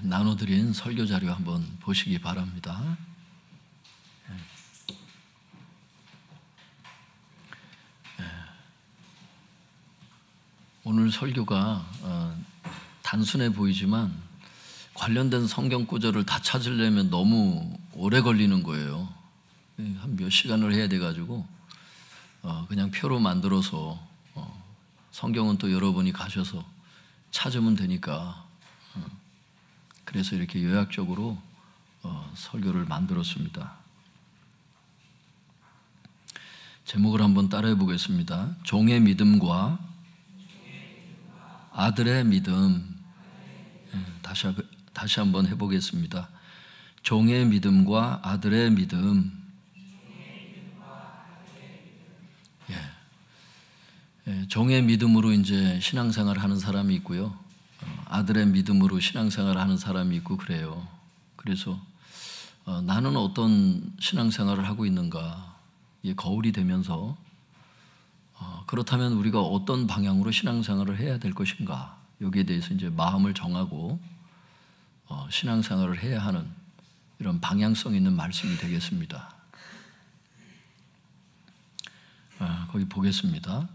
나눠드린 설교 자료 한번 보시기 바랍니다. 오늘 설교가 단순해 보이지만 관련된 성경 구절을 다 찾으려면 너무 오래 걸리는 거예요. 한 몇 시간을 해야 돼가지고 그냥 표로 만들어서 성경은 또 여러분이 가셔서 찾으면 되니까 그래서 이렇게 요약적으로 설교를 만들었습니다. 제목을 한번 따라해 보겠습니다. 종의 믿음과 아들의 믿음. 다시 한번 해보겠습니다. 종의 믿음과 아들의 믿음. 종의 믿음으로 이제 신앙생활을 하는 사람이 있고요. 아들의 믿음으로 신앙생활을 하는 사람이 있고 그래요. 그래서 나는 어떤 신앙생활을 하고 있는가? 이게 거울이 되면서 그렇다면 우리가 어떤 방향으로 신앙생활을 해야 될 것인가? 여기에 대해서 이제 마음을 정하고 신앙생활을 해야 하는 이런 방향성 있는 말씀이 되겠습니다. 거기 보겠습니다.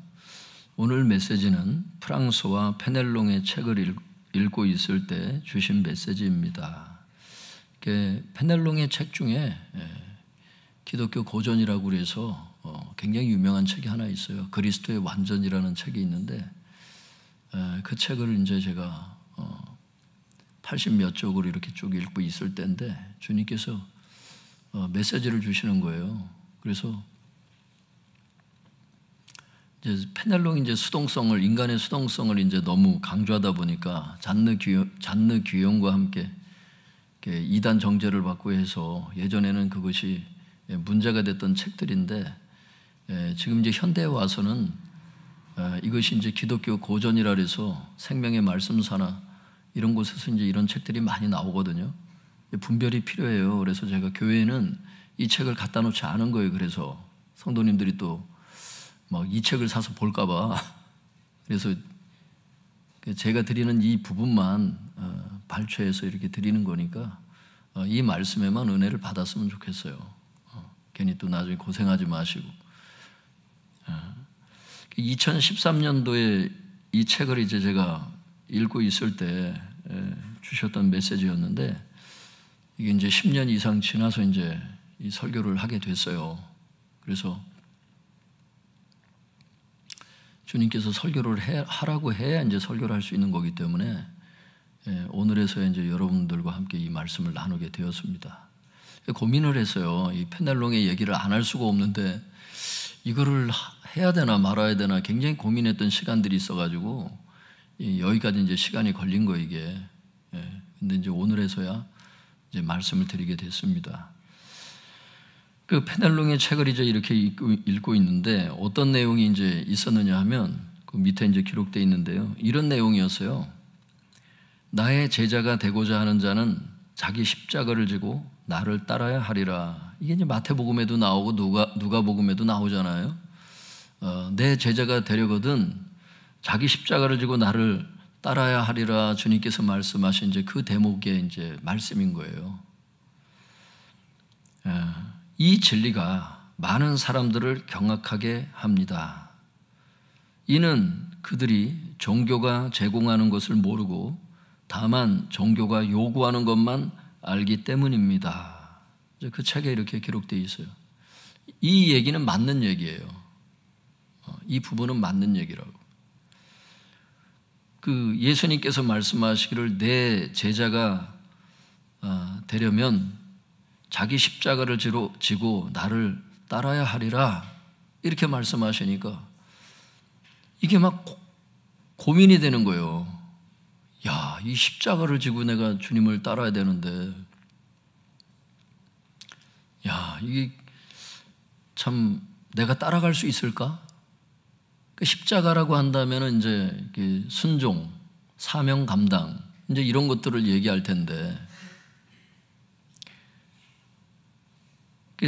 오늘 메시지는 프랑스와 페넬롱의 책을 읽고 있을 때 주신 메시지입니다. 페넬롱의 책 중에 기독교 고전이라고 그래서 굉장히 유명한 책이 하나 있어요. 그리스도의 완전이라는 책이 있는데 그 책을 이제 제가 80몇 쪽으로 이렇게 쭉 읽고 있을 때인데 주님께서 메시지를 주시는 거예요. 그래서 이제 페넬롱이 이제 인간의 수동성을 이제 너무 강조하다 보니까 잔느 귀용과 함께 이단 정죄를 받고 해서 예전에는 그것이 문제가 됐던 책들인데 지금 이제 현대에 와서는 이것이 이제 기독교 고전이라 해서 생명의 말씀사나 이런 곳에서 이제 이런 책들이 많이 나오거든요. 분별이 필요해요. 그래서 제가 교회에는 이 책을 갖다 놓지 않은 거예요. 그래서 성도님들이 또 막 이 책을 사서 볼까봐. 그래서 제가 드리는 이 부분만 발췌해서 이렇게 드리는 거니까 이 말씀에만 은혜를 받았으면 좋겠어요. 괜히 또 나중에 고생하지 마시고. 2013년도에 이 책을 이제 제가 읽고 있을 때 주셨던 메시지였는데 이게 이제 10년 이상 지나서 이제 이 설교를 하게 됐어요. 그래서 주님께서 설교를 하라고 해야 이제 설교를 할 수 있는 거기 때문에 오늘에서 이제 여러분들과 함께 이 말씀을 나누게 되었습니다. 고민을 했어요. 이 페넬롱의 얘기를 안 할 수가 없는데 이거를 해야 되나 말아야 되나 굉장히 고민했던 시간들이 있어가지고 여기까지 이제 시간이 걸린 거 이게. 근데 이제 오늘에서야 이제 말씀을 드리게 됐습니다. 그 페넬롱의 책을 이제 이렇게 읽고 있는데 어떤 내용이 이제 있었느냐 하면 그 밑에 이제 기록되어 있는데요. 이런 내용이었어요. 나의 제자가 되고자 하는 자는 자기 십자가를 지고 나를 따라야 하리라. 이게 이제 마태복음에도 나오고 누가복음에도 나오잖아요. 내 제자가 되려거든 자기 십자가를 지고 나를 따라야 하리라. 주님께서 말씀하신 이제 그 대목의 이제 말씀인 거예요. 이 진리가 많은 사람들을 경악하게 합니다. 이는 그들이 종교가 제공하는 것을 모르고 다만 종교가 요구하는 것만 알기 때문입니다. 그 책에 이렇게 기록되어 있어요. 이 얘기는 맞는 얘기예요. 이 부분은 맞는 얘기라고. 그 예수님께서 말씀하시기를 내 제자가 되려면 자기 십자가를 지고 나를 따라야 하리라 이렇게 말씀하시니까 이게 막 고민이 되는 거예요. 야, 이 십자가를 지고 내가 주님을 따라야 되는데 야, 이게 참 내가 따라갈 수 있을까? 그 십자가라고 한다면은 이제 순종, 사명 감당 이제 이런 것들을 얘기할 텐데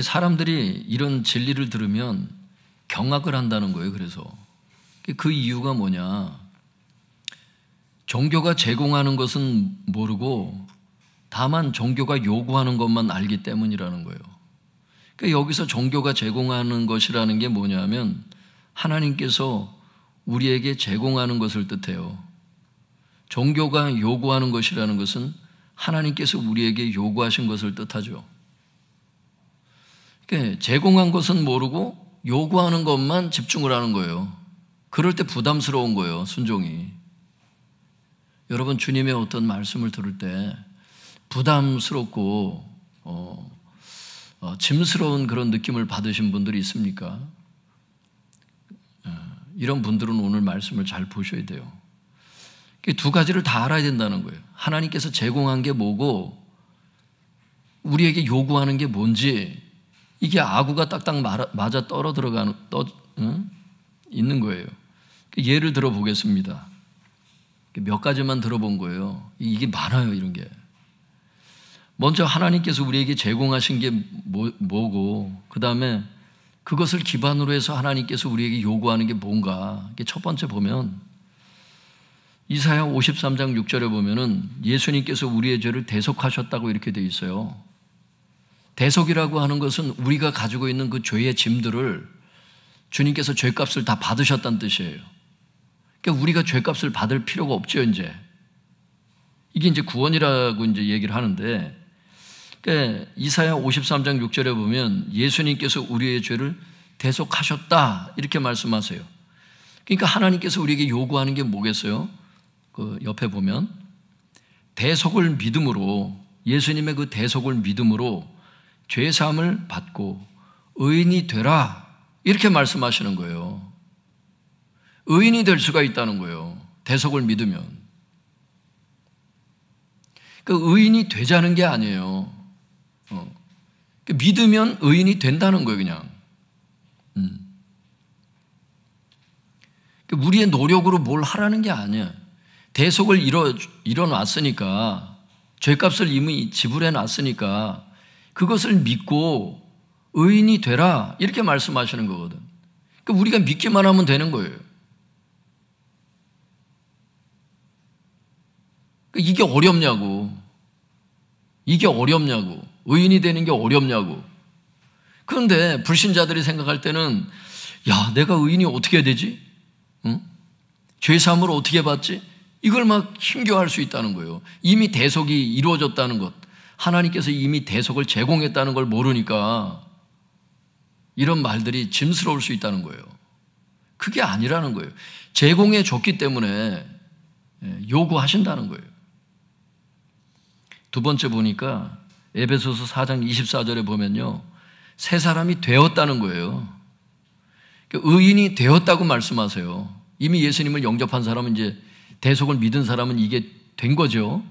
사람들이 이런 진리를 들으면 경악을 한다는 거예요. 그래서 그 이유가 뭐냐? 종교가 제공하는 것은 모르고 다만 종교가 요구하는 것만 알기 때문이라는 거예요. 그러니까 여기서 종교가 제공하는 것이라는 게 뭐냐면 하나님께서 우리에게 제공하는 것을 뜻해요. 종교가 요구하는 것이라는 것은 하나님께서 우리에게 요구하신 것을 뜻하죠. 그러니까 제공한 것은 모르고 요구하는 것만 집중을 하는 거예요. 그럴 때 부담스러운 거예요, 순종이. 여러분, 주님의 어떤 말씀을 들을 때 부담스럽고 짐스러운 그런 느낌을 받으신 분들이 있습니까? 이런 분들은 오늘 말씀을 잘 보셔야 돼요. 두 가지를 다 알아야 된다는 거예요. 하나님께서 제공한 게 뭐고 우리에게 요구하는 게 뭔지, 이게 아구가 딱딱 맞아 떨어 들어가는 있는 거예요. 예를 들어 보겠습니다. 몇 가지만 들어본 거예요. 이게 많아요, 이런 게. 먼저 하나님께서 우리에게 제공하신 게 뭐고, 그 다음에 그것을 기반으로 해서 하나님께서 우리에게 요구하는 게 뭔가. 첫 번째 보면 이사야 53장 6절에 보면은 예수님께서 우리의 죄를 대속하셨다고 이렇게 돼 있어요. 대속이라고 하는 것은 우리가 가지고 있는 그 죄의 짐들을 주님께서 죄값을 다 받으셨다는 뜻이에요. 그러니까 우리가 죄값을 받을 필요가 없죠, 이제. 이게 이제 구원이라고 이제 얘기를 하는데, 그러니까 이사야 53장 6절에 보면 예수님께서 우리의 죄를 대속하셨다 이렇게 말씀하세요. 그러니까 하나님께서 우리에게 요구하는 게 뭐겠어요? 그 옆에 보면 대속을 믿음으로, 예수님의 그 대속을 믿음으로 죄 사함을 받고 의인이 되라 이렇게 말씀하시는 거예요. 의인이 될 수가 있다는 거예요, 대속을 믿으면. 그 의인이 되자는 게 아니에요. 믿으면 의인이 된다는 거예요, 그냥. 우리의 노력으로 뭘 하라는 게 아니에요. 대속을 이뤄놨으니까, 죄값을 이미 지불해 놨으니까 그것을 믿고 의인이 되라 이렇게 말씀하시는 거거든. 그러니까 우리가 믿기만 하면 되는 거예요. 이게 어렵냐고. 이게 어렵냐고. 의인이 되는 게 어렵냐고. 그런데 불신자들이 생각할 때는, 야, 내가 의인이 어떻게 해야 되지? 응? 죄사함을 어떻게 받지? 이걸 막 힘겨워할 수 있다는 거예요. 이미 대속이 이루어졌다는 것, 하나님께서 이미 대속을 제공했다는 걸 모르니까 이런 말들이 짐스러울 수 있다는 거예요. 그게 아니라는 거예요. 제공해 줬기 때문에 요구하신다는 거예요. 두 번째 보니까 에베소서 4장 24절에 보면요, 새 사람이 되었다는 거예요. 의인이 되었다고 말씀하세요. 이미 예수님을 영접한 사람은, 이제 대속을 믿은 사람은 이게 된 거죠.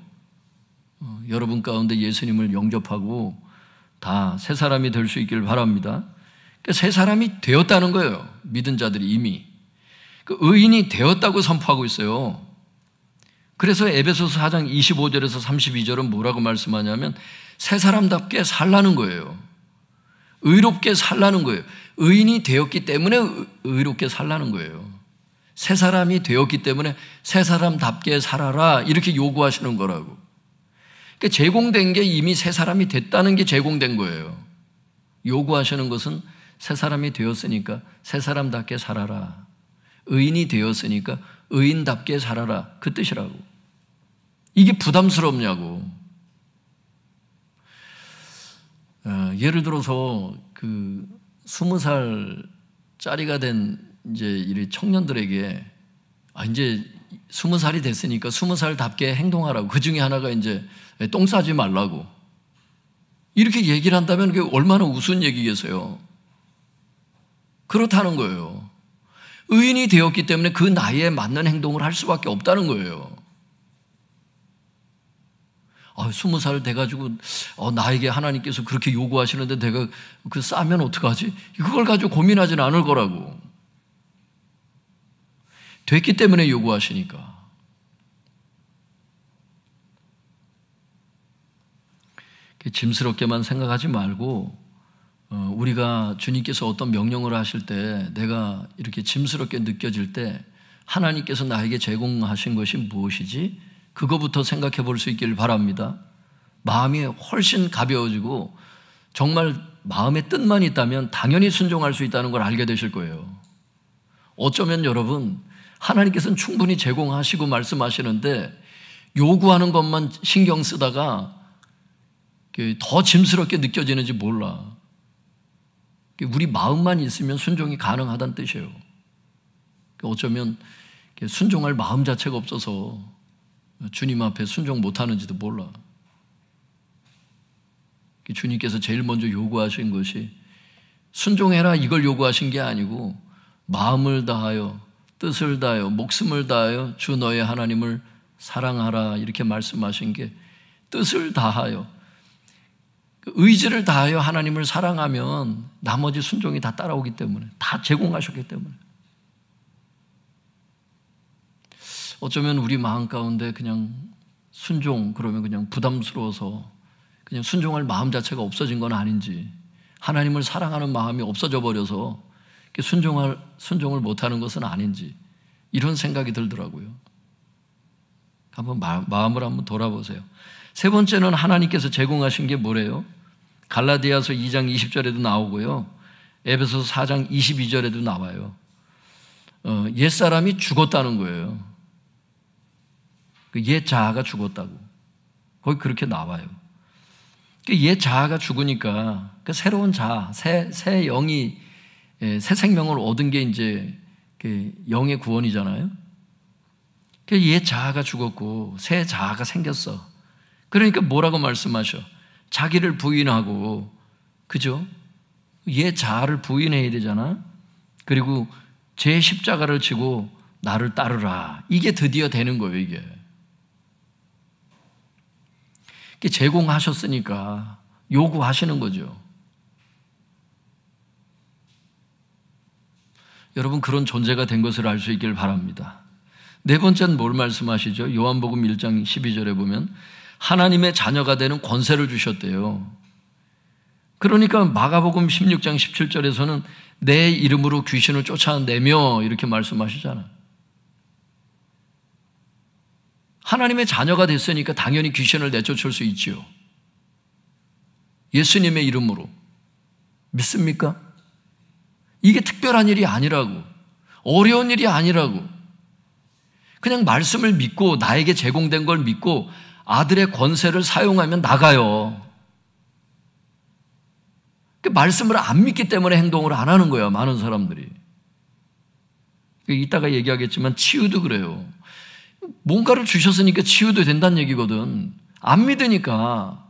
여러분 가운데 예수님을 영접하고 다 새 사람이 될 수 있기를 바랍니다. 새 사람이 되었다는 거예요, 믿은 자들이 이미. 의인이 되었다고 선포하고 있어요. 그래서 에베소서 4장 25절에서 32절은 뭐라고 말씀하냐면 새 사람답게 살라는 거예요. 의롭게 살라는 거예요. 의인이 되었기 때문에 의롭게 살라는 거예요. 새 사람이 되었기 때문에 새 사람답게 살아라 이렇게 요구하시는 거라고. 그러니까 제공된 게 이미 새 사람이 됐다는 게 제공된 거예요. 요구하시는 것은 새 사람이 되었으니까 새 사람답게 살아라. 의인이 되었으니까 의인답게 살아라, 그 뜻이라고. 이게 부담스럽냐고. 예를 들어서 20살짜리가 된 이제 이 청년들에게 이제 20살이 됐으니까 20살답게 행동하라고, 그 중에 하나가 이제 똥 싸지 말라고 이렇게 얘기를 한다면 그게 얼마나 우스운 얘기겠어요. 그렇다는 거예요. 의인이 되었기 때문에 그 나이에 맞는 행동을 할 수밖에 없다는 거예요. 20살 돼가지고 나에게 하나님께서 그렇게 요구하시는데 내가 그 싸면 어떡하지? 그걸 가지고 고민하지는 않을 거라고. 됐기 때문에 요구하시니까. 짐스럽게만 생각하지 말고 우리가 주님께서 어떤 명령을 하실 때 내가 이렇게 짐스럽게 느껴질 때 하나님께서 나에게 제공하신 것이 무엇이지? 그거부터 생각해 볼 수 있기를 바랍니다. 마음이 훨씬 가벼워지고 정말 마음의 뜻만 있다면 당연히 순종할 수 있다는 걸 알게 되실 거예요. 어쩌면 여러분, 하나님께서는 충분히 제공하시고 말씀하시는데 요구하는 것만 신경 쓰다가 더 짐스럽게 느껴지는지 몰라. 우리 마음만 있으면 순종이 가능하다는 뜻이에요. 어쩌면 순종할 마음 자체가 없어서 주님 앞에 순종 못하는지도 몰라. 주님께서 제일 먼저 요구하신 것이 순종해라 이걸 요구하신 게 아니고 마음을 다하여 뜻을 다하여 목숨을 다하여 주 너의 하나님을 사랑하라 이렇게 말씀하신 게 뜻을 다하여 의지를 다하여 하나님을 사랑하면 나머지 순종이 다 따라오기 때문에 다 제공하셨기 때문에 어쩌면 우리 마음 가운데 그냥 순종 그러면 그냥 부담스러워서 그냥 순종할 마음 자체가 없어진 건 아닌지 하나님을 사랑하는 마음이 없어져 버려서 순종을 못하는 것은 아닌지 이런 생각이 들더라고요. 한번 마음을 한번 돌아보세요. 세 번째는 하나님께서 제공하신 게 뭐래요? 갈라디아서 2장 20절에도 나오고요. 에베소서 4장 22절에도 나와요. 옛사람이 죽었다는 거예요. 옛 자아가 죽었다고. 거기 그렇게 나와요. 옛 자아가 죽으니까 새로운 자아, 새 영이 새 생명을 얻은 게 이제 영의 구원이잖아요. 옛 자아가 죽었고 새 자아가 생겼어. 그러니까 뭐라고 말씀하셔? 자기를 부인하고, 그죠? 옛 자아를 부인해야 되잖아. 그리고 제 십자가를 지고 나를 따르라. 이게 드디어 되는 거예요, 이게. 제공하셨으니까 요구하시는 거죠. 여러분 그런 존재가 된 것을 알 수 있길 바랍니다. 네 번째는 뭘 말씀하시죠? 요한복음 1장 12절에 보면 하나님의 자녀가 되는 권세를 주셨대요. 그러니까 마가복음 16장 17절에서는 내 이름으로 귀신을 쫓아내며 이렇게 말씀하시잖아요. 하나님의 자녀가 됐으니까 당연히 귀신을 내쫓을 수 있지요. 예수님의 이름으로. 믿습니까? 이게 특별한 일이 아니라고. 어려운 일이 아니라고. 그냥 말씀을 믿고 나에게 제공된 걸 믿고 아들의 권세를 사용하면 나가요. 말씀을 안 믿기 때문에 행동을 안 하는 거예요. 많은 사람들이. 이따가 얘기하겠지만 치유도 그래요. 뭔가를 주셨으니까 치유도 된다는 얘기거든. 안 믿으니까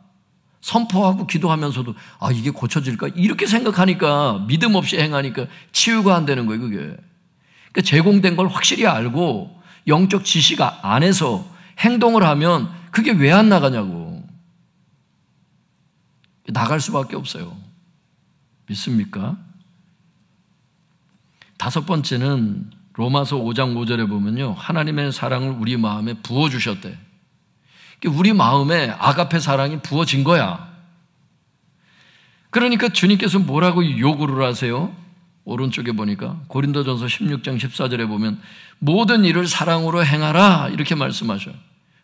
선포하고 기도하면서도 이게 고쳐질까? 이렇게 생각하니까 믿음 없이 행하니까 치유가 안 되는 거예요. 그게. 그러니까 제공된 걸 확실히 알고 영적 지식 안에서 행동을 하면 그게 왜 안 나가냐고. 나갈 수밖에 없어요. 믿습니까? 다섯 번째는 로마서 5장 5절에 보면요. 하나님의 사랑을 우리 마음에 부어주셨대. 우리 마음에 아가페 사랑이 부어진 거야. 그러니까 주님께서 뭐라고 요구를 하세요? 오른쪽에 보니까 고린도전서 16장 14절에 보면 모든 일을 사랑으로 행하라 이렇게 말씀하셔요.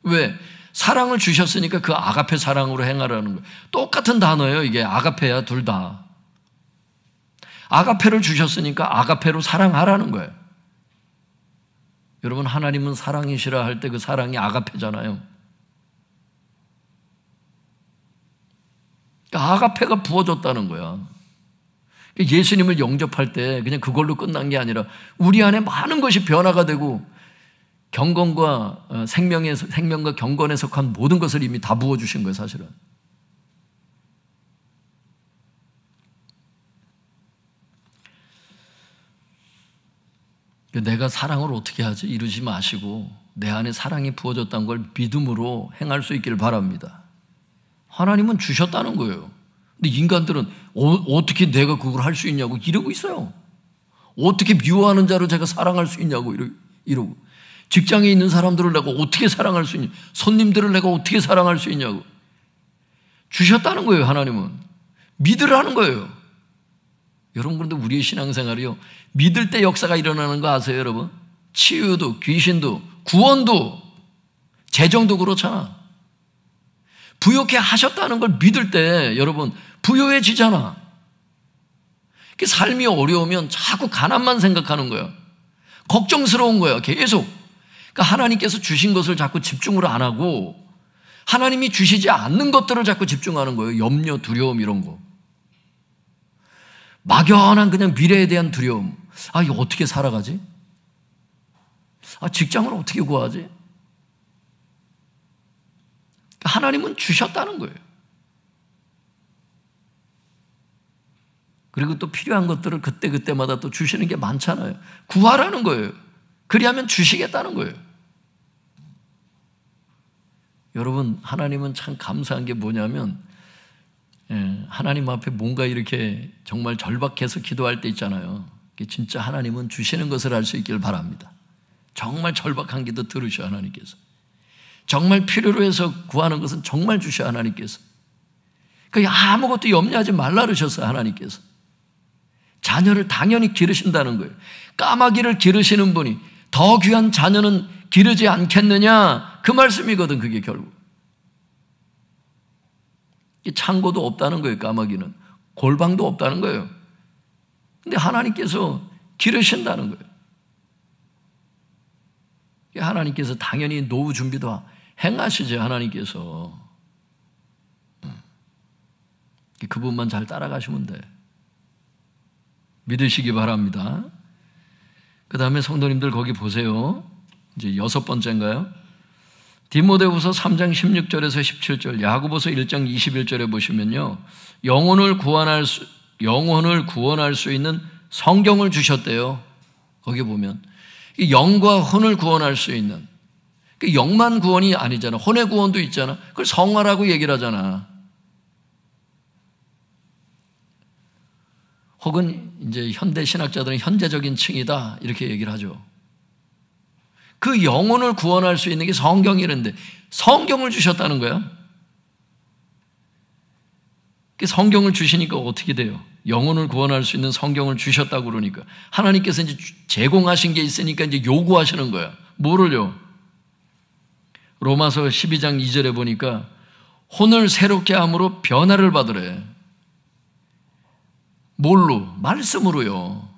왜? 사랑을 주셨으니까 그 아가페 사랑으로 행하라는 거예요. 똑같은 단어예요. 이게 아가페야 둘 다. 아가페를 주셨으니까 아가페로 사랑하라는 거예요. 여러분 하나님은 사랑이시라 할 때 그 사랑이 아가페잖아요. 그러니까 아가페가 부어졌다는 거야. 예수님을 영접할 때 그냥 그걸로 끝난 게 아니라 우리 안에 많은 것이 변화가 되고 경건과 생명과 경건에 속한 모든 것을 이미 다 부어주신 거예요, 사실은. 내가 사랑을 어떻게 하지? 이러지 마시고 내 안에 사랑이 부어졌다는 걸 믿음으로 행할 수 있기를 바랍니다. 하나님은 주셨다는 거예요. 근데 인간들은 어떻게 내가 그걸 할 수 있냐고 이러고 있어요. 어떻게 미워하는 자를 제가 사랑할 수 있냐고 이러고. 직장에 있는 사람들을 내가 어떻게 사랑할 수 있냐, 손님들을 내가 어떻게 사랑할 수 있냐고. 주셨다는 거예요. 하나님은 믿으라는 거예요. 여러분 그런데 우리의 신앙생활이요 믿을 때 역사가 일어나는 거 아세요 여러분? 치유도, 귀신도, 구원도, 재정도 그렇잖아. 부욕해 하셨다는 걸 믿을 때 여러분 부유해지잖아. 삶이 어려우면 자꾸 가난만 생각하는 거야. 걱정스러운 거야, 계속. 그러니까 하나님께서 주신 것을 자꾸 집중을 안 하고 하나님이 주시지 않는 것들을 자꾸 집중하는 거예요. 염려, 두려움 이런 거. 막연한 그냥 미래에 대한 두려움. 아, 이거 어떻게 살아가지? 아, 직장을 어떻게 구하지? 하나님은 주셨다는 거예요. 그리고 또 필요한 것들을 그때그때마다 또 주시는 게 많잖아요. 구하라는 거예요. 그리하면 주시겠다는 거예요. 여러분, 하나님은 참 감사한 게 뭐냐면 하나님 앞에 뭔가 이렇게 정말 절박해서 기도할 때 있잖아요. 진짜 하나님은 주시는 것을 알 수 있길 바랍니다. 정말 절박한 기도 들으셔 하나님께서. 정말 필요로 해서 구하는 것은 정말 주셔 하나님께서. 그러니까 아무것도 염려하지 말라 그러셨어요 하나님께서. 자녀를 당연히 기르신다는 거예요. 까마귀를 기르시는 분이 더 귀한 자녀는 기르지 않겠느냐, 그 말씀이거든. 그게 결국 창고도 없다는 거예요. 까마귀는 골방도 없다는 거예요. 근데 하나님께서 기르신다는 거예요. 하나님께서 당연히 노후 준비도 행하시죠. 하나님께서 그분만 잘 따라가시면 돼. 믿으시기 바랍니다. 그 다음에 성도님들 거기 보세요. 이제 6번째인가요? 디모데후서 3장 16절에서 17절, 야고보서 1장 21절에 보시면요, 영혼을 구원할 수 있는 성경을 주셨대요. 거기 보면 이 영과 혼을 구원할 수 있는, 영만 구원이 아니잖아. 혼의 구원도 있잖아. 그걸 성화라고 얘기를 하잖아. 혹은 이제 현대 신학자들은 현재적인 층이다 이렇게 얘기를 하죠. 그 영혼을 구원할 수 있는 게 성경이라는데 성경을 주셨다는 거야. 성경을 주시니까 어떻게 돼요? 영혼을 구원할 수 있는 성경을 주셨다고 그러니까 하나님께서 이제 제공하신 게 있으니까 이제 요구하시는 거야. 뭐를요? 로마서 12장 2절에 보니까 혼을 새롭게 함으로 변화를 받으래. 뭘로? 말씀으로요.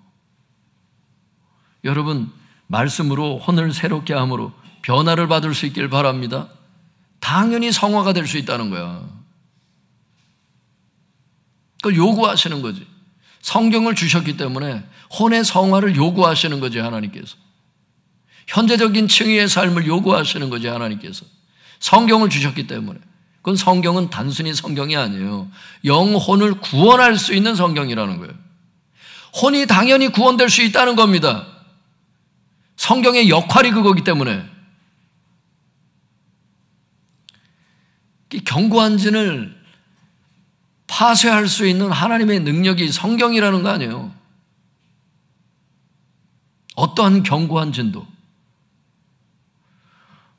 여러분, 말씀으로 혼을 새롭게 함으로 변화를 받을 수 있길 바랍니다. 당연히 성화가 될 수 있다는 거야. 그걸 요구하시는 거지. 성경을 주셨기 때문에 혼의 성화를 요구하시는 거지, 하나님께서. 현재적인 층위의 삶을 요구하시는 거지, 하나님께서. 성경을 주셨기 때문에. 그건 성경은 단순히 성경이 아니에요. 영혼을 구원할 수 있는 성경이라는 거예요. 혼이 당연히 구원될 수 있다는 겁니다. 성경의 역할이 그거기 때문에. 이 견고한 진을 파쇄할 수 있는 하나님의 능력이 성경이라는 거 아니에요. 어떠한 견고한 진도,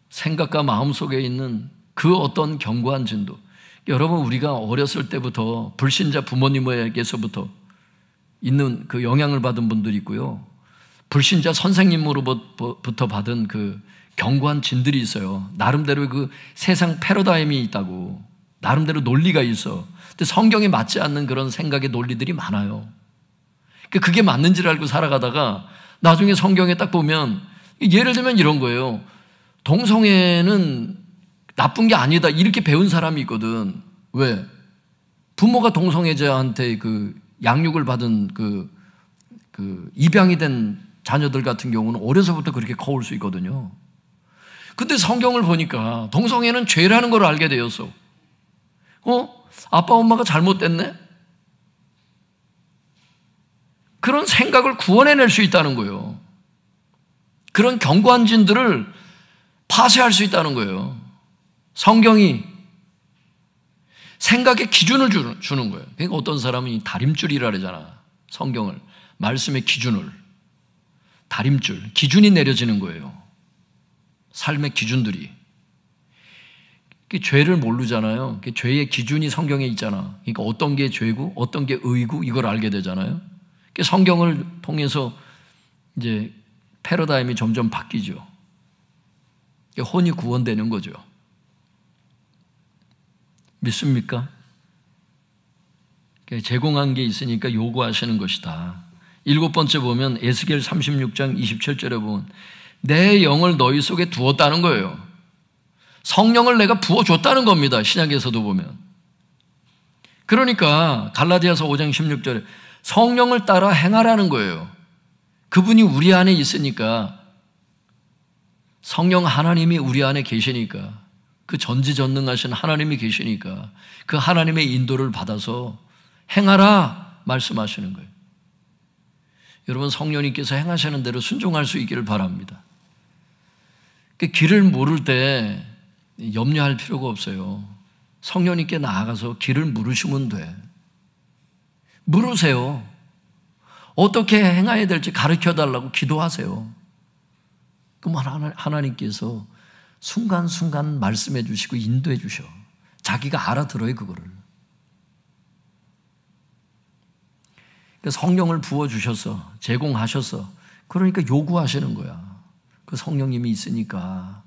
생각과 마음속에 있는 그 어떤 견고한 진도. 여러분, 우리가 어렸을 때부터 불신자 부모님에게서부터 있는 그 영향을 받은 분들이 있고요, 불신자 선생님으로부터 받은 그 견고한 진들이 있어요. 나름대로 그 세상 패러다임이 있다고, 나름대로 논리가 있어. 근데 성경에 맞지 않는 그런 생각의 논리들이 많아요. 그게 맞는지를 알고 살아가다가 나중에 성경에 딱 보면, 예를 들면 이런 거예요. 동성애는 나쁜 게 아니다 이렇게 배운 사람이 있거든. 왜? 부모가 동성애자한테 그 양육을 받은 그 입양이 된 자녀들 같은 경우는 어려서부터 그렇게 커올 수 있거든요. 근데 성경을 보니까 동성애는 죄라는 걸 알게 되었어. 아빠 엄마가 잘못됐네? 그런 생각을 구원해낼 수 있다는 거예요. 그런 견고한 진들을 파쇄할 수 있다는 거예요. 성경이 생각의 기준을 주는 거예요. 그러니까 어떤 사람은 다림줄이라 그러잖아. 성경을, 말씀의 기준을. 다림줄, 기준이 내려지는 거예요. 삶의 기준들이. 죄를 모르잖아요. 죄의 기준이 성경에 있잖아. 그러니까 어떤 게 죄고 어떤 게 의고 이걸 알게 되잖아요. 성경을 통해서 이제 패러다임이 점점 바뀌죠. 혼이 구원되는 거죠. 믿습니까? 제공한 게 있으니까 요구하시는 것이다. 7번째 보면 에스겔 36장 27절에 보면 내 영을 너희 속에 두었다는 거예요. 성령을 내가 부어줬다는 겁니다. 신약에서도 보면. 그러니까 갈라디아서 5장 16절에 성령을 따라 행하라는 거예요. 그분이 우리 안에 있으니까, 성령 하나님이 우리 안에 계시니까, 그 전지전능하신 하나님이 계시니까 그 하나님의 인도를 받아서 행하라 말씀하시는 거예요. 여러분, 성령님께서 행하시는 대로 순종할 수 있기를 바랍니다. 길을 모를 때 염려할 필요가 없어요. 성령님께 나아가서 길을 물으시면 돼. 물으세요. 어떻게 행해야 될지 가르쳐달라고 기도하세요. 그럼 하나님께서 순간순간 말씀해 주시고 인도해 주셔. 자기가 알아들어요, 그거를. 성령을 부어주셔서, 제공하셔서, 그러니까 요구하시는 거야. 그 성령님이 있으니까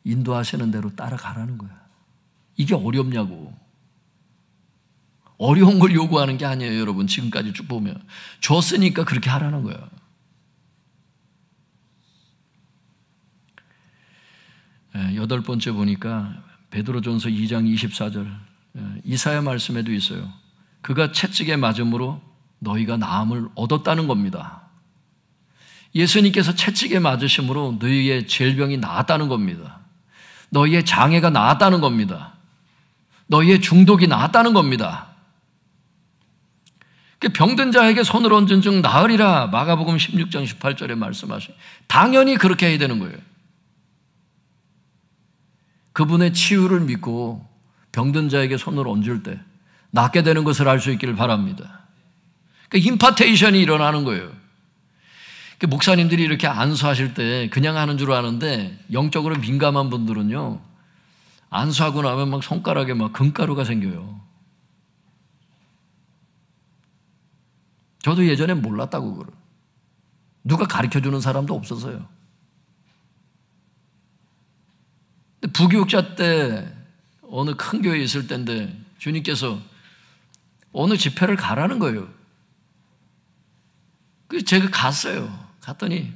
인도하시는 대로 따라가라는 거야. 이게 어렵냐고. 어려운 걸 요구하는 게 아니에요, 여러분. 지금까지 쭉 보면. 줬으니까 그렇게 하라는 거야. 여덟 번째 보니까 베드로전서 2장 24절 이사야 말씀에도 있어요. 그가 채찍에 맞음으로 너희가 나음을 얻었다는 겁니다. 예수님께서 채찍에 맞으심으로 너희의 질병이 나았다는 겁니다. 너희의 장애가 나았다는 겁니다. 너희의 중독이 나았다는 겁니다. 병든 자에게 손을 얹은 즉 나으리라 마가복음 16장 18절에 말씀하신, 당연히 그렇게 해야 되는 거예요. 그분의 치유를 믿고 병든 자에게 손을 얹을 때 낫게 되는 것을 알 수 있기를 바랍니다. 임파테이션이 일어나는 거예요. 목사님들이 이렇게 안수하실 때 그냥 하는 줄 아는데, 영적으로 민감한 분들은요, 안수하고 나면 막 손가락에 막 금가루가 생겨요. 저도 예전에 몰랐다고 그걸. 누가 가르쳐주는 사람도 없어서요. 부교육자 때 어느 큰 교회에 있을 때인데 주님께서 어느 집회를 가라는 거예요. 그래서 제가 갔어요. 갔더니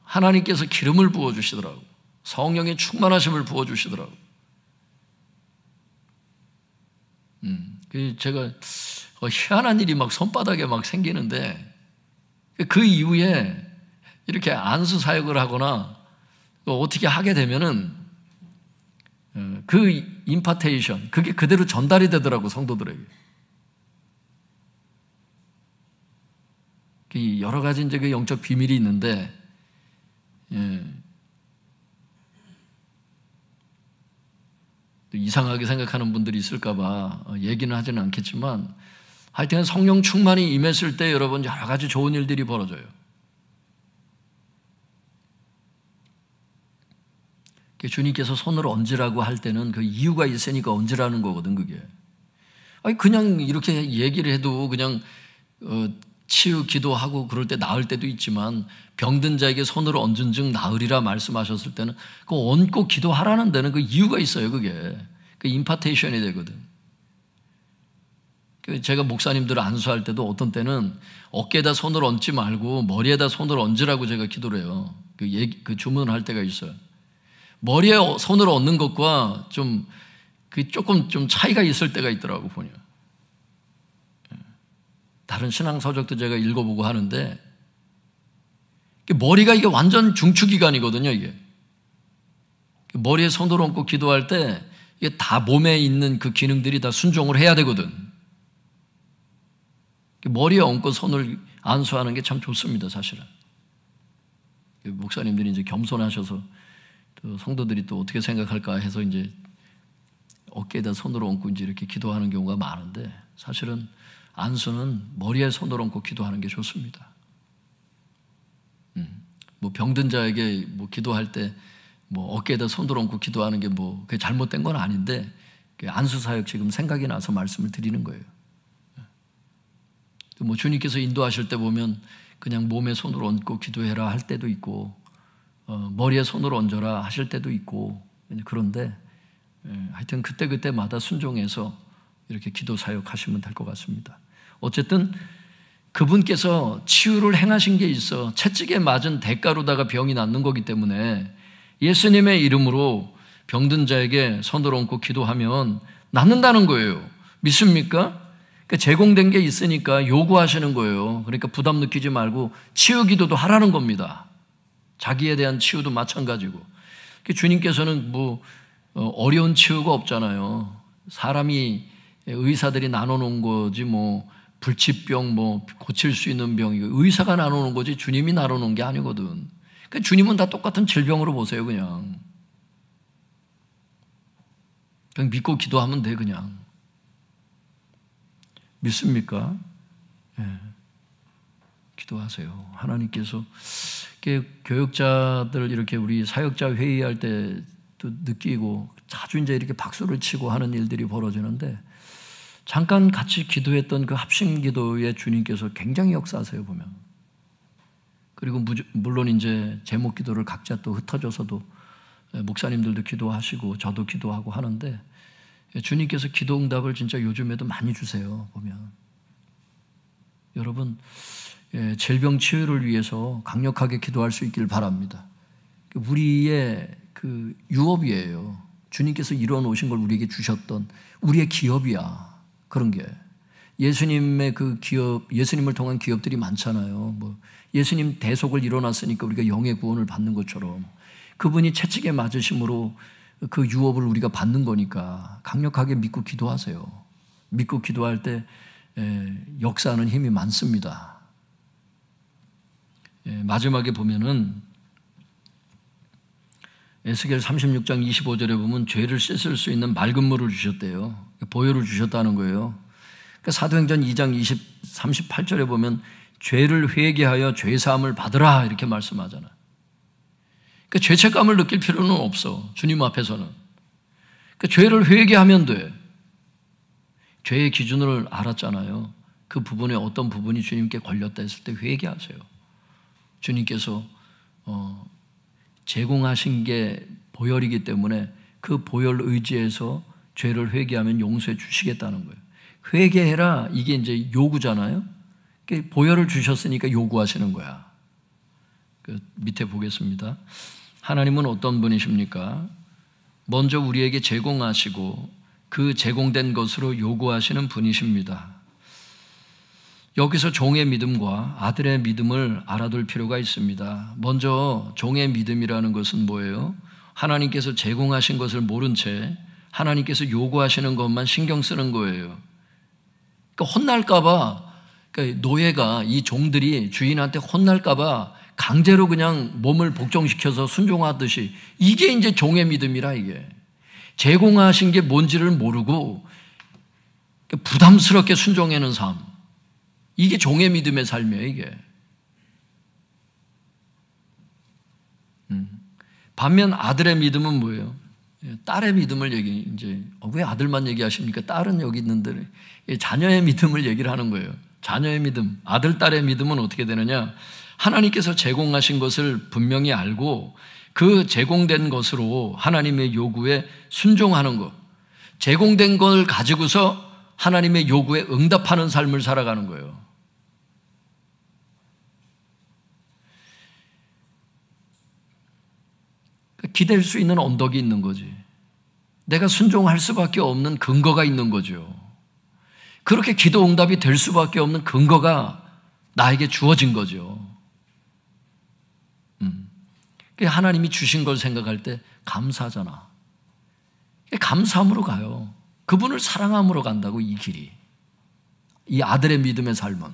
하나님께서 기름을 부어주시더라고요. 성령의 충만하심을 부어주시더라고요. 그래서 제가 희한한 일이 막 손바닥에 막 생기는데, 그 이후에 이렇게 안수 사역을 하거나 어떻게 하게 되면은 그 임파테이션, 그게 그대로 전달이 되더라고, 성도들에게. 여러 가지 이제 그 영적 비밀이 있는데, 이상하게 생각하는 분들이 있을까봐 얘기는 하지는 않겠지만, 하여튼 성령 충만이 임했을 때 여러분 여러 가지 좋은 일들이 벌어져요. 주님께서 손을 얹으라고 할 때는 그 이유가 있으니까 얹으라는 거거든, 그게. 아니, 그냥 이렇게 얘기를 해도 그냥 치유 기도하고 그럴 때 나을 때도 있지만, 병든 자에게 손을 얹은 즉 나으리라 말씀하셨을 때는 그 얹고 기도하라는 데는 그 이유가 있어요, 그게. 그 임파테이션이 되거든. 제가 목사님들 안수할 때도 어떤 때는 어깨에다 손을 얹지 말고 머리에다 손을 얹으라고 제가 기도를 해요. 그 주문을 할 때가 있어요. 머리에 손을 얹는 것과 조금 좀 차이가 있을 때가 있더라고, 보니. 다른 신앙 서적도 제가 읽어보고 하는데, 머리가 이게 완전 중추기관이거든요, 이게. 머리에 손을 얹고 기도할 때 이게 다 몸에 있는 그 기능들이 다 순종을 해야 되거든. 머리에 얹고 손을 안수하는 게 참 좋습니다, 사실은. 목사님들이 이제 겸손하셔서 또 성도들이 또 어떻게 생각할까 해서 이제 어깨에다 손을 얹고 이제 이렇게 기도하는 경우가 많은데, 사실은 안수는 머리에 손을 얹고 기도하는 게 좋습니다. 뭐 병든 자에게 뭐 기도할 때 뭐 어깨에다 손을 얹고 기도하는 게 뭐 그게 잘못된 건 아닌데, 안수 사역 지금 생각이 나서 말씀을 드리는 거예요. 뭐 주님께서 인도하실 때 보면 그냥 몸에 손을 얹고 기도해라 할 때도 있고, 머리에 손을 얹어라 하실 때도 있고, 그런데 하여튼 그때마다 순종해서 이렇게 기도 사역하시면 될 것 같습니다. 어쨌든 그분께서 치유를 행하신 게 있어 채찍에 맞은 대가로다가 병이 낫는 거기 때문에 예수님의 이름으로 병든 자에게 손을 얹고 기도하면 낫는다는 거예요. 믿습니까? 그러니까 제공된 게 있으니까 요구하시는 거예요. 그러니까 부담 느끼지 말고 치유 기도도 하라는 겁니다. 자기에 대한 치유도 마찬가지고. 주님께서는 어려운 치유가 없잖아요. 사람이 의사들이 나눠놓은 거지 불치병 고칠 수 있는 병, 의사가 나눠놓은 거지 주님이 나눠놓은 게 아니거든. 그러니까 주님은 다 똑같은 질병으로 보세요. 그냥 믿고 기도하면 돼. 그냥 믿습니까? 기도하세요. 하나님께서 교역자들 이렇게 우리 사역자 회의할 때도 느끼고 자주 이제 이렇게 박수를 치고 하는 일들이 벌어지는데 잠깐 같이 기도했던 그 합심 기도에 주님께서 굉장히 역사하세요, 보면. 그리고 물론 이제 제목 기도를 각자 또 흩어져서도 목사님들도 기도하시고 저도 기도하고 하는데 주님께서 기도 응답을 진짜 요즘에도 많이 주세요, 보면. 여러분, 질병 치유를 위해서 강력하게 기도할 수 있길 바랍니다. 우리의 그 유업이에요. 주님께서 이루어 놓으신 걸 우리에게 주셨던 우리의 기업이야. 그런 게 예수님의 그 기업, 예수님을 통한 기업들이 많잖아요. 예수님 대속을 일어났으니까 우리가 영의 구원을 받는 것처럼 그분이 채찍에 맞으심으로 그 유업을 우리가 받는 거니까 강력하게 믿고 기도하세요. 믿고 기도할 때 역사하는 힘이 많습니다. 마지막에 보면은 에스겔 36장 25절에 보면 죄를 씻을 수 있는 맑은 물을 주셨대요. 보혈을 주셨다는 거예요. 그러니까 사도행전 2장 38절에 보면 죄를 회개하여 죄사함을 받으라 이렇게 말씀하잖아요. 그러니까 죄책감을 느낄 필요는 없어. 주님 앞에서는. 그러니까 죄를 회개하면 돼. 죄의 기준을 알았잖아요. 그 부분에 어떤 부분이 주님께 걸렸다 했을 때 회개하세요. 주님께서 제공하신 게 보혈이기 때문에 그 보혈 의지에서 죄를 회개하면 용서해 주시겠다는 거예요. 회개해라, 이게 이제 요구잖아요. 보혈을 주셨으니까 요구하시는 거야. 그 밑에 보겠습니다. 하나님은 어떤 분이십니까? 먼저 우리에게 제공하시고 그 제공된 것으로 요구하시는 분이십니다. 여기서 종의 믿음과 아들의 믿음을 알아둘 필요가 있습니다. 먼저 종의 믿음이라는 것은 뭐예요? 하나님께서 제공하신 것을 모른 채 하나님께서 요구하시는 것만 신경 쓰는 거예요. 그러니까 혼날까봐, 그러니까 노예가, 이 종들이 주인한테 혼날까봐 강제로 그냥 몸을 복종시켜서 순종하듯이, 이게 이제 종의 믿음이라. 이게 제공하신 게 뭔지를 모르고 부담스럽게 순종하는 삶, 이게 종의 믿음의 삶이에요. 이게. 반면 아들의 믿음은 뭐예요? 딸의 믿음을 이제 왜 아들만 얘기하십니까? 딸은 여기 있는데 자녀의 믿음을 얘기를 하는 거예요. 자녀의 믿음, 아들, 딸의 믿음은 어떻게 되느냐? 하나님께서 제공하신 것을 분명히 알고 그 제공된 것으로 하나님의 요구에 순종하는 것, 제공된 걸 가지고서 하나님의 요구에 응답하는 삶을 살아가는 거예요. 기댈 수 있는 언덕이 있는 거지. 내가 순종할 수밖에 없는 근거가 있는 거죠. 그렇게 기도 응답이 될 수밖에 없는 근거가 나에게 주어진 거죠. 하나님이 주신 걸 생각할 때 감사하잖아. 감사함으로 가요. 그분을 사랑함으로 간다고, 이 길이. 이 아들의 믿음의 삶은.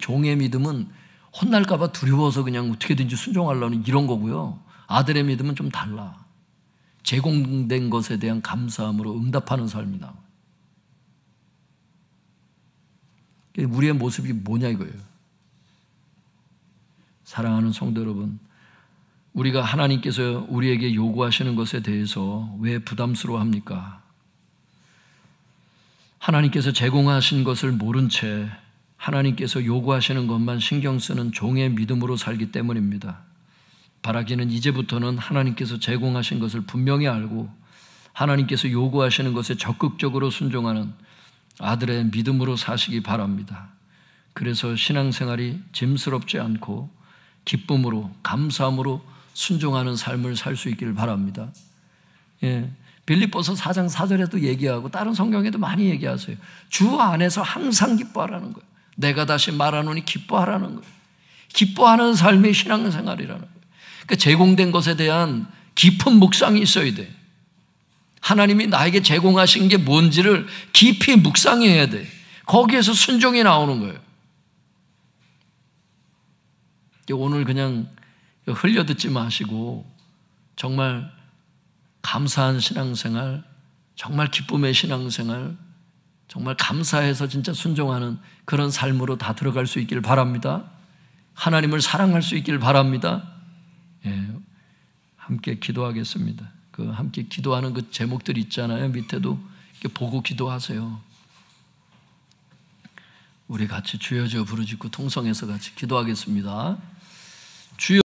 종의 믿음은 혼날까 봐 두려워서 그냥 어떻게든지 순종하려는 이런 거고요. 아들의 믿음은 좀 달라. 제공된 것에 대한 감사함으로 응답하는 삶이다. 우리의 모습이 뭐냐 이거예요. 사랑하는 성도 여러분, 우리가 하나님께서 우리에게 요구하시는 것에 대해서 왜 부담스러워합니까? 하나님께서 제공하신 것을 모른 채 하나님께서 요구하시는 것만 신경 쓰는 종의 믿음으로 살기 때문입니다. 바라기는 이제부터는 하나님께서 제공하신 것을 분명히 알고 하나님께서 요구하시는 것에 적극적으로 순종하는 아들의 믿음으로 사시기 바랍니다. 그래서 신앙생활이 짐스럽지 않고 기쁨으로 감사함으로 순종하는 삶을 살 수 있기를 바랍니다. 빌립보서 4장 4절에도 얘기하고 다른 성경에도 많이 얘기하세요. 주 안에서 항상 기뻐하라는 거예요. 내가 다시 말하노니 기뻐하라는 거예요. 기뻐하는 삶의 신앙생활이라는 거예요. 그러니까 제공된 것에 대한 깊은 묵상이 있어야 돼. 하나님이 나에게 제공하신 게 뭔지를 깊이 묵상해야 돼. 거기에서 순종이 나오는 거예요. 오늘 그냥 흘려듣지 마시고 정말 감사한 신앙생활, 정말 기쁨의 신앙생활, 정말 감사해서 진짜 순종하는 그런 삶으로 다 들어갈 수 있길 바랍니다. 하나님을 사랑할 수 있길 바랍니다. 함께 기도하겠습니다. 그 함께 기도하는 그 제목들 있잖아요. 밑에도 이렇게 보고 기도하세요. 우리 같이 주여 주여 부르짖고 통성해서 같이 기도하겠습니다. 주여